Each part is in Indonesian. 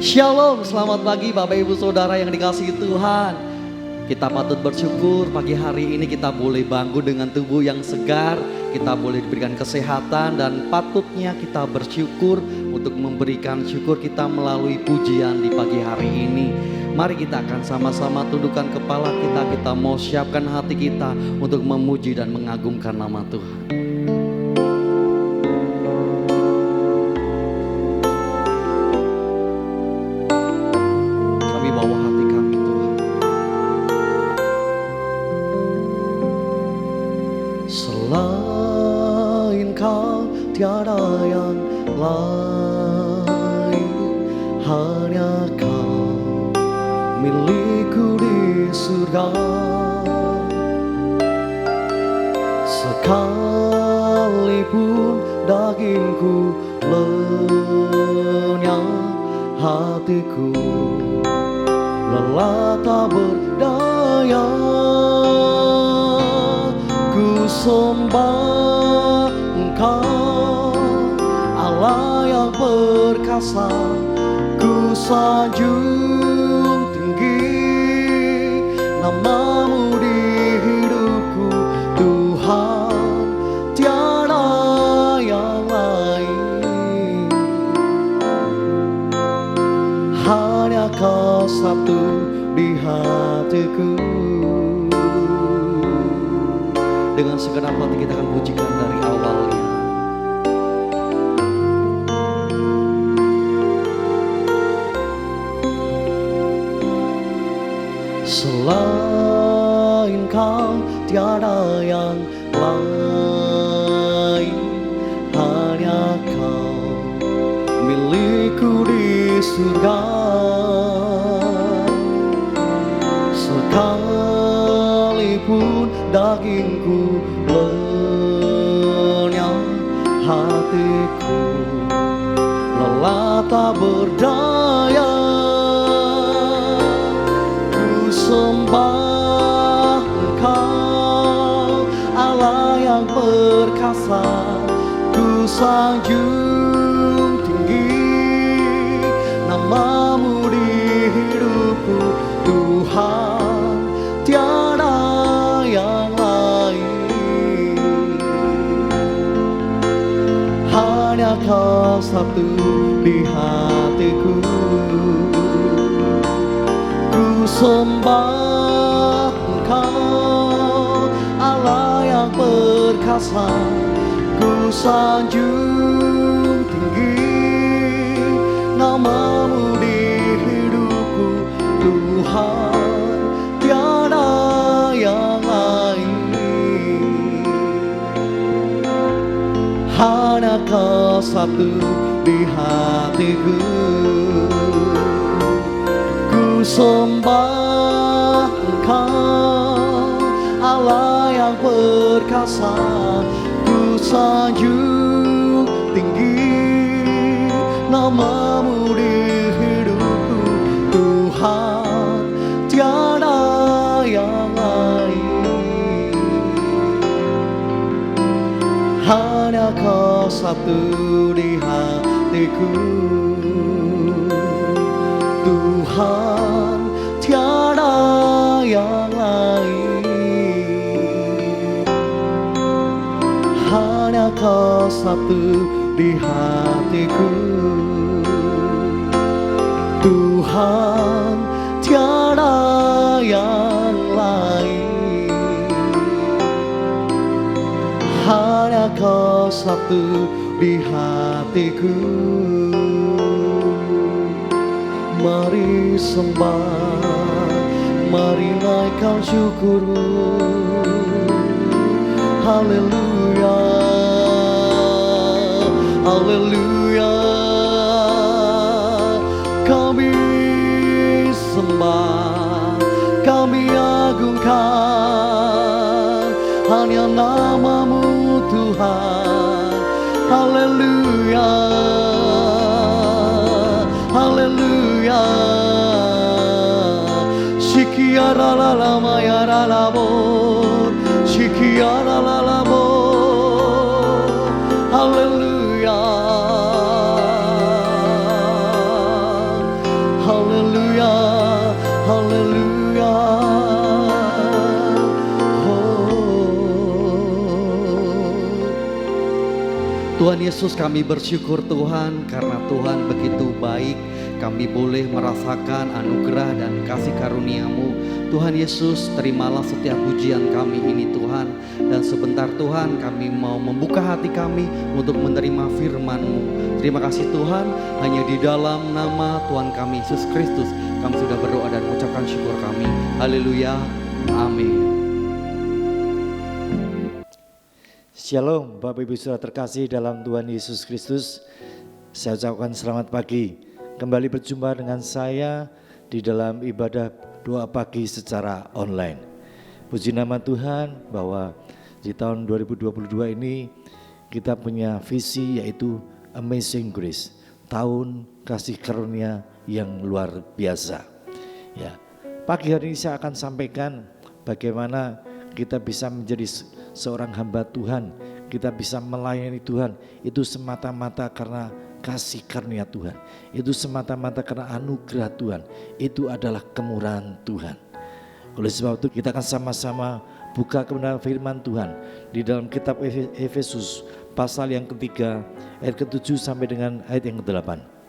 Shalom, selamat pagi Bapak Ibu Saudara yang dikasihi Tuhan. Kita patut bersyukur pagi hari ini kita boleh bangun dengan tubuh yang segar. Kita boleh diberikan kesehatan dan patutnya kita bersyukur untuk memberikan syukur kita melalui pujian di pagi hari ini. Mari kita akan sama-sama tundukkan kepala kita. Kita mau siapkan hati kita untuk memuji dan mengagungkan nama Tuhan. Selain Kau tiada yang lain, hanya Kau milikku di surga. Sekalipun dagingku lenyap, hatiku lelah tak berdaya. Ku sembah Engkau, Allah yang perkasa. Ku sanjung tinggi nama-Mu di hidupku, Tuhan, tiada yang lain. Hanya Kau satu di hatiku. Dengan segenap hati kita akan pujikan dari awalnya. Selain Kau tiada yang lain, hanya Kau milikku di surga. Sekalipun dagingku lenyap, hatiku lelah tak berdaya. Ku sembah Engkau, Allah yang perkasa. Ku sanjung tinggi nama-Mu di hidupku, Tuhan, tiada yang lain. Hanya Kau satu di hatiku. Ku sembah Engkau, Allah yang perkasa. Ku sanjung tinggi nama-Mu di hidupku, Tuhan, tiada yang lain. Hanya Kau satu di hatiku. Ku sembah Engkau, Allah yang perkasa. Ku sanjung tinggi nama-Mu di hidupku, Tuhan, tiada yang lain. Hanya Kau satu di hatiku, Tuhan, tiada yang lain. Hanya Kau satu di hatiku, Tuhan, tiada yang lain. Hanya Kau satu di hatiku. Mari sembah, mari naikkan syukur-Mu. Haleluya, haleluya. Kami sembah, kami agungkan hanya nama-Mu, Tuhan. Haleluya, haleluya. Shikiara la la mayara la bo, shikiara la la bo. Haleluya, haleluya. Tuhan Yesus, kami bersyukur Tuhan karena Tuhan begitu baik. Kami boleh merasakan anugerah dan kasih karunia-Mu. Tuhan Yesus, terimalah setiap pujian kami ini Tuhan. Dan sebentar Tuhan, kami mau membuka hati kami untuk menerima firman-Mu. Terima kasih Tuhan, hanya di dalam nama Tuhan kami Yesus Kristus kami sudah berdoa dan mengucapkan syukur kami. Haleluya, amin. Shalom Bapak Ibu Saudara terkasih dalam Tuhan Yesus Kristus. Saya ucapkan selamat pagi. Kembali berjumpa dengan saya di dalam ibadah doa pagi secara online. Puji nama Tuhan bahwa di tahun 2022 ini kita punya visi yaitu Amazing Grace, tahun kasih karunia yang luar biasa. Ya, pagi hari ini saya akan sampaikan bagaimana kita bisa menjadi seorang hamba Tuhan, kita bisa melayani Tuhan, itu semata-mata karena kasih karunia Tuhan, itu semata-mata karena anugerah Tuhan, itu adalah kemurahan Tuhan. Oleh sebab itu kita akan sama-sama buka kebenaran firman Tuhan di dalam kitab Efesus pasal yang ketiga ayat ke-7 sampai dengan ayat yang ke-8.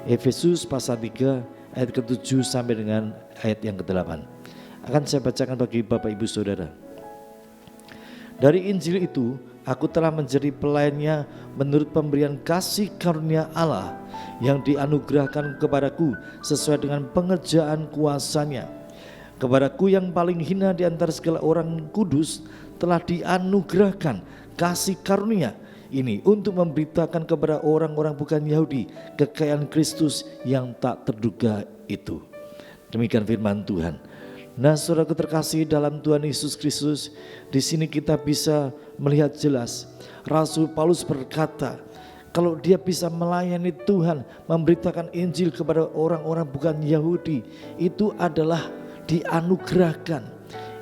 Efesus pasal 3 ayat ke-7 sampai dengan ayat yang ke-8. Akan saya bacakan bagi Bapak Ibu Saudara. Dari Injil itu aku telah menjadi pelayannya menurut pemberian kasih karunia Allah yang dianugerahkan kepadaku sesuai dengan pengerjaan kuasa-Nya. Kepadaku yang paling hina di antara segala orang kudus telah dianugerahkan kasih karunia ini untuk memberitakan kepada orang-orang bukan Yahudi kekayaan Kristus yang tak terduga itu. Demikian firman Tuhan. Nah, saudaraku terkasih dalam Tuhan Yesus Kristus, di sini kita bisa melihat jelas Rasul Paulus berkata, kalau dia bisa melayani Tuhan, memberitakan Injil kepada orang-orang bukan Yahudi, itu adalah dianugerahkan.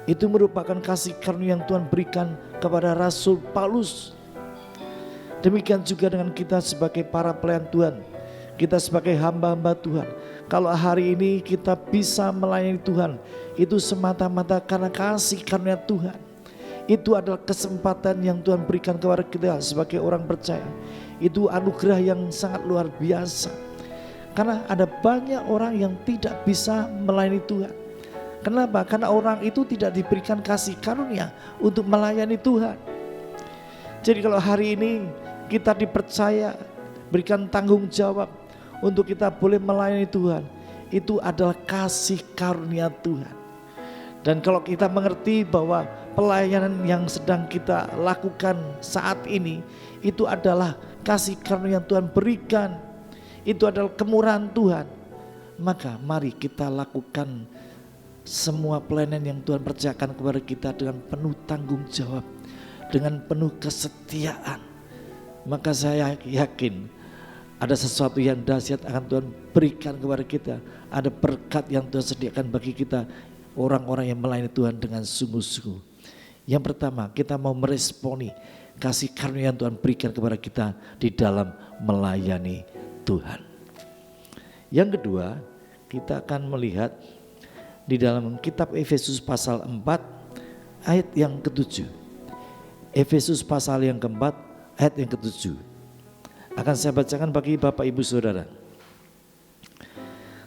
Itu merupakan kasih karunia yang Tuhan berikan kepada Rasul Paulus. Demikian juga dengan kita sebagai para pelayan Tuhan, kita sebagai hamba-hamba Tuhan. Kalau hari ini kita bisa melayani Tuhan, itu semata-mata karena kasih karunia Tuhan. Itu adalah kesempatan yang Tuhan berikan kepada kita sebagai orang percaya. Itu anugerah yang sangat luar biasa. Karena ada banyak orang yang tidak bisa melayani Tuhan. Kenapa? Karena orang itu tidak diberikan kasih karunia untuk melayani Tuhan. Jadi kalau hari ini kita dipercaya, berikan tanggung jawab untuk kita boleh melayani Tuhan, itu adalah kasih karunia Tuhan. Dan kalau kita mengerti bahwa pelayanan yang sedang kita lakukan saat ini, itu adalah kasih karunia yang Tuhan berikan, itu adalah kemurahan Tuhan, maka mari kita lakukan semua pelayanan yang Tuhan percayakan kepada kita dengan penuh tanggung jawab, dengan penuh kesetiaan. Maka saya yakin ada sesuatu yang dahsyat akan Tuhan berikan kepada kita. Ada berkat yang Tuhan sediakan bagi kita, orang-orang yang melayani Tuhan dengan sungguh-sungguh. Yang pertama, kita mau meresponi kasih karunia yang Tuhan berikan kepada kita di dalam melayani Tuhan. Yang kedua, kita akan melihat di dalam kitab Efesus pasal 4 ayat yang ke-7. Efesus pasal yang keempat ayat yang ke-7. Akan saya bacakan bagi Bapak Ibu Saudara.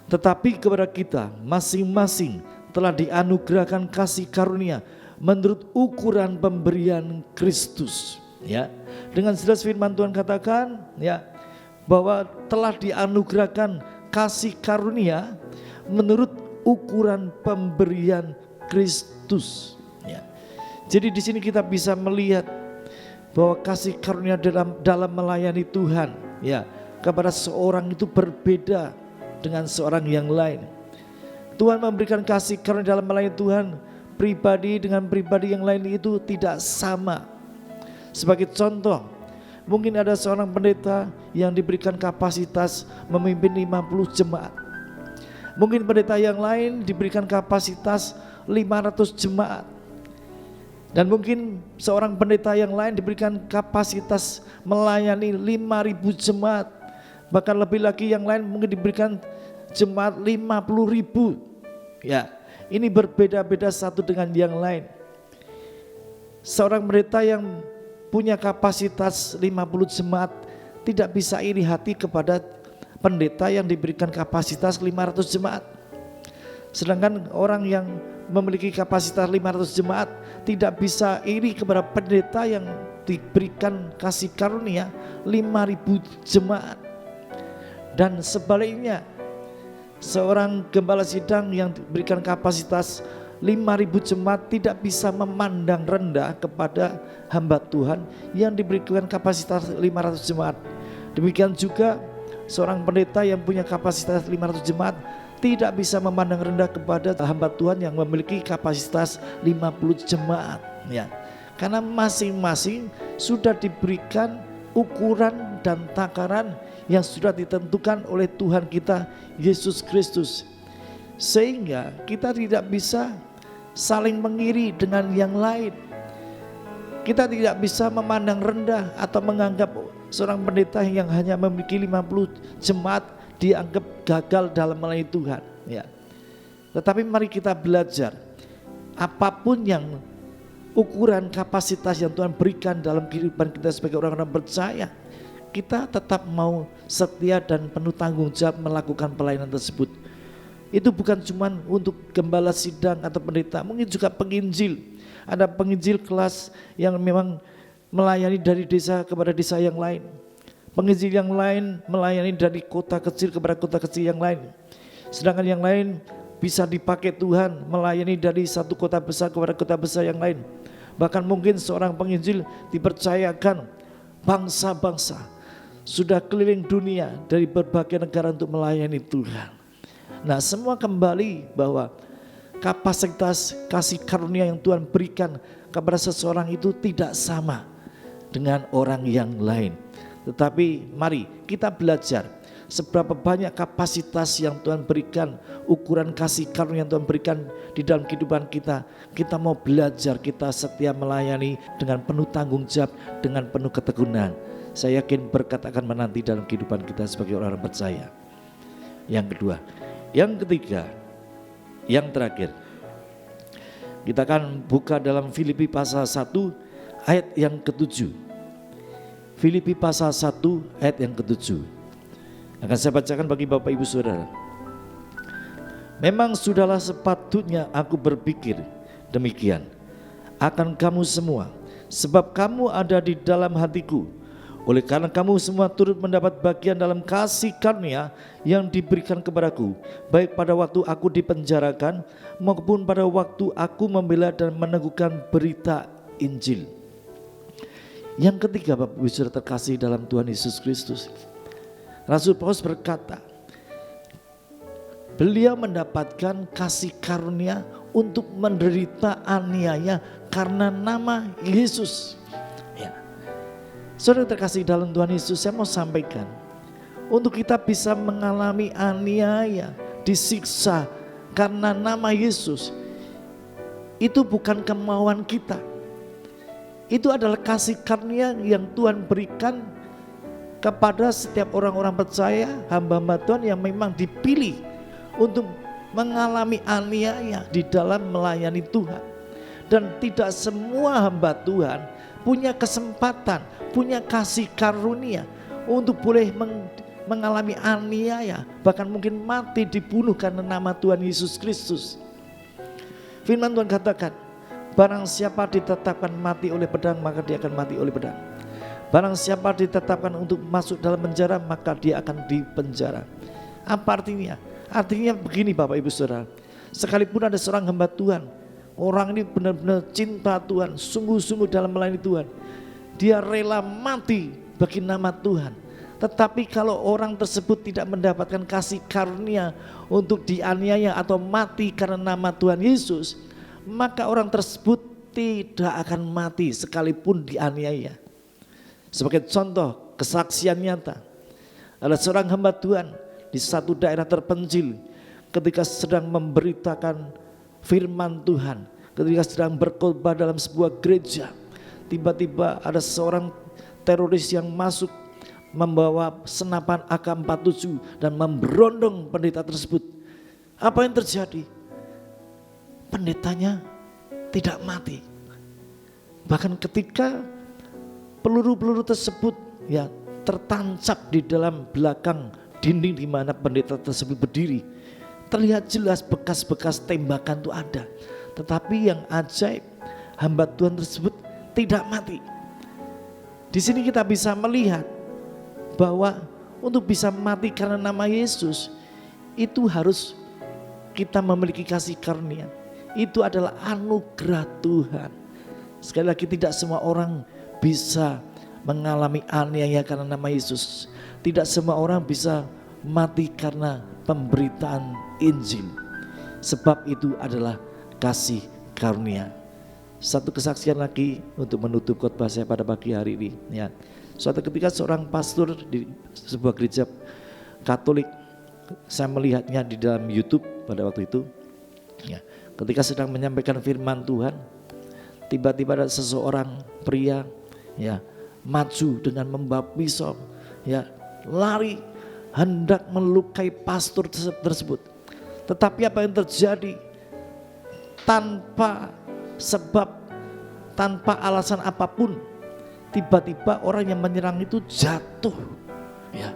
Tetapi kepada kita masing-masing telah dianugerahkan kasih karunia menurut ukuran pemberian Kristus. Ya, dengan jelas firman Tuhan katakan ya bahwa telah dianugerahkan kasih karunia menurut ukuran pemberian Kristus. Ya. Jadi di sini kita bisa melihat bahwa kasih karunia dalam melayani Tuhan ya kepada seorang itu berbeda dengan seorang yang lain. Tuhan memberikan kasih karunia dalam melayani Tuhan pribadi dengan pribadi yang lain itu tidak sama. Sebagai contoh, mungkin ada seorang pendeta yang diberikan kapasitas memimpin 50 jemaat. Mungkin pendeta yang lain diberikan kapasitas 500 jemaat. Dan mungkin seorang pendeta yang lain diberikan kapasitas melayani 5.000 jemaat. Bahkan lebih lagi yang lain mungkin diberikan jemaat 50.000. Ya, ini berbeda-beda satu dengan yang lain. Seorang pendeta yang punya kapasitas 50 jemaat tidak bisa iri hati kepada pendeta yang diberikan kapasitas 500 jemaat. Sedangkan orang yang memiliki kapasitas 500 jemaat tidak bisa iri kepada pendeta yang diberikan kasih karunia 5.000 jemaat. Dan sebaliknya, seorang gembala sidang yang diberikan kapasitas 5.000 jemaat tidak bisa memandang rendah kepada hamba Tuhan yang diberikan kapasitas 500 jemaat. Demikian juga seorang pendeta yang punya kapasitas 500 jemaat tidak bisa memandang rendah kepada hamba Tuhan yang memiliki kapasitas 50 jemaat. Ya, karena masing-masing sudah diberikan ukuran dan takaran yang sudah ditentukan oleh Tuhan kita Yesus Kristus. Sehingga kita tidak bisa saling mengiri dengan yang lain. Kita tidak bisa memandang rendah atau menganggap seorang pendeta yang hanya memiliki 50 jemaat dianggap gagal dalam melayani Tuhan. Ya. Tetapi mari kita belajar, apapun yang ukuran kapasitas yang Tuhan berikan dalam kehidupan kita sebagai orang-orang percaya, kita tetap mau setia dan penuh tanggung jawab melakukan pelayanan tersebut. Itu bukan cuma untuk gembala sidang atau pendeta, mungkin juga penginjil. Ada penginjil kelas yang memang melayani dari desa kepada desa yang lain. Penginjil yang lain melayani dari kota kecil kepada kota kecil yang lain. Sedangkan yang lain bisa dipakai Tuhan melayani dari satu kota besar kepada kota besar yang lain. Bahkan mungkin seorang penginjil dipercayakan bangsa-bangsa sudah keliling dunia dari berbagai negara untuk melayani Tuhan. Nah, semua kembali bahwa kapasitas kasih karunia yang Tuhan berikan kepada seseorang itu tidak sama dengan orang yang lain. Tetapi mari kita belajar seberapa banyak kapasitas yang Tuhan berikan, ukuran kasih karunia yang Tuhan berikan di dalam kehidupan kita. Kita mau belajar, kita setia melayani dengan penuh tanggung jawab, dengan penuh ketekunan. Saya yakin berkat akan menanti dalam kehidupan kita sebagai orang percaya. Yang kedua, yang ketiga, yang terakhir, kita akan buka dalam Filipi pasal 1 ayat yang ke-7. Filipi pasal 1 ayat yang ke-7. Akan saya bacakan bagi Bapak Ibu Saudara. Memang sudahlah sepatutnya aku berpikir demikian akan kamu semua, sebab kamu ada di dalam hatiku. Oleh karena kamu semua turut mendapat bagian dalam kasih karunia yang diberikan kepadaku, baik pada waktu aku dipenjarakan maupun pada waktu aku membela dan meneguhkan berita Injil. Yang ketiga, Bapak Ibu Saudara terkasih dalam Tuhan Yesus Kristus, Rasul Paulus berkata, beliau mendapatkan kasih karunia untuk menderita aniaya karena nama Yesus. Ya. Saudara terkasih dalam Tuhan Yesus, saya mau sampaikan, untuk kita bisa mengalami aniaya, disiksa karena nama Yesus, itu bukan kemauan kita. Itu adalah kasih karunia yang Tuhan berikan kepada setiap orang-orang percaya, hamba-hamba Tuhan yang memang dipilih untuk mengalami aniaya di dalam melayani Tuhan. Dan tidak semua hamba Tuhan punya kesempatan, punya kasih karunia untuk boleh mengalami aniaya, bahkan mungkin mati dibunuh karena nama Tuhan Yesus Kristus. Firman Tuhan katakan, barang siapa ditetapkan mati oleh pedang, maka dia akan mati oleh pedang. Barang siapa ditetapkan untuk masuk dalam penjara, maka dia akan dipenjara. Apa artinya? Artinya begini Bapak Ibu Saudara, sekalipun ada seorang hamba Tuhan, orang ini benar-benar cinta Tuhan, sungguh-sungguh dalam melayani Tuhan, dia rela mati bagi nama Tuhan. Tetapi kalau orang tersebut tidak mendapatkan kasih karunia untuk dianiaya atau mati karena nama Tuhan Yesus, maka orang tersebut tidak akan mati sekalipun dianiaya. Sebagai contoh kesaksian nyata, ada seorang hamba Tuhan di satu daerah terpencil, ketika sedang memberitakan firman Tuhan, ketika sedang berkhotbah dalam sebuah gereja, tiba-tiba ada seorang teroris yang masuk membawa senapan AK-47 dan memberondong pendeta tersebut. Apa yang terjadi? pendetanya tidak mati. Bahkan ketika peluru-peluru tersebut ya tertancap di dalam belakang dinding di mana pendeta tersebut berdiri, terlihat jelas bekas-bekas tembakan itu ada. Tetapi yang ajaib, hamba Tuhan tersebut tidak mati. Di sini kita bisa melihat bahwa untuk bisa mati karena nama Yesus itu harus kita memiliki kasih karunia. Itu adalah anugerah Tuhan. Sekali lagi, tidak semua orang bisa mengalami aniaya karena nama Yesus. Tidak semua orang bisa mati karena pemberitaan Injil. Sebab itu adalah kasih karunia. Satu kesaksian lagi untuk menutup khotbah saya pada pagi hari ini. Ya, suatu ketika seorang pastor di sebuah gereja Katolik, saya melihatnya di dalam YouTube pada waktu itu. Ya, ketika sedang menyampaikan firman Tuhan, tiba-tiba ada seseorang pria, ya, maju dengan membawa pisau, ya, lari hendak melukai pastor tersebut. Tetapi apa yang terjadi? Tanpa sebab, tanpa alasan apapun, tiba-tiba orang yang menyerang itu jatuh, ya,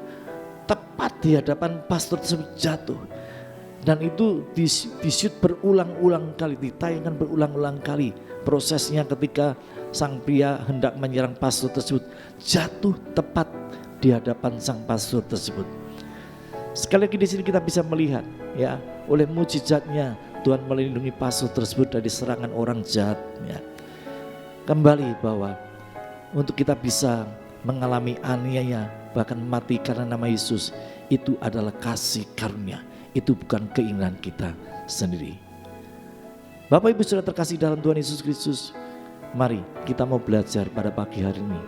tepat di hadapan pastor tersebut jatuh. Dan itu dishoot berulang-ulang kali, ditayangkan berulang-ulang kali prosesnya ketika sang pria hendak menyerang pastor tersebut, jatuh tepat di hadapan sang pastor tersebut. Sekali lagi di sini kita bisa melihat, ya, oleh mujizatnya Tuhan melindungi pastor tersebut dari serangan orang jahat. Ya. Kembali bahwa untuk kita bisa mengalami aniaya bahkan mati karena nama Yesus, itu adalah kasih karunia. Itu bukan keinginan kita sendiri. Bapak Ibu Saudara terkasih dalam Tuhan Yesus Kristus, mari kita mau belajar pada pagi hari ini.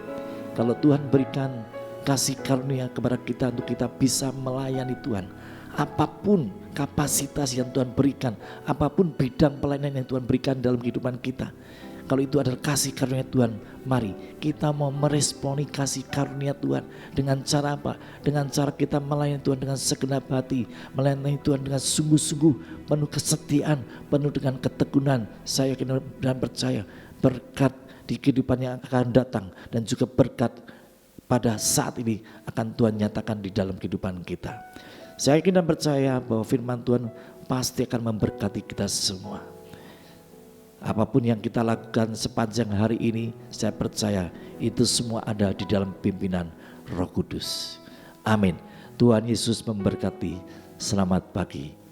Kalau Tuhan berikan kasih karunia kepada kita untuk kita bisa melayani Tuhan, apapun kapasitas yang Tuhan berikan, apapun bidang pelayanan yang Tuhan berikan dalam kehidupan kita, kalau itu adalah kasih karunia Tuhan, mari kita mau meresponi kasih karunia Tuhan dengan cara apa? Dengan cara kita melayani Tuhan dengan segenap hati, melayani Tuhan dengan sungguh-sungguh, penuh kesetiaan, penuh dengan ketekunan. Saya yakin dan percaya berkat di kehidupan yang akan datang dan juga berkat pada saat ini akan Tuhan nyatakan di dalam kehidupan kita. Saya yakin dan percaya bahwa firman Tuhan pasti akan memberkati kita semua. Apapun yang kita lakukan sepanjang hari ini, saya percaya itu semua ada di dalam pimpinan Roh Kudus. Amin. Tuhan Yesus memberkati. Selamat pagi.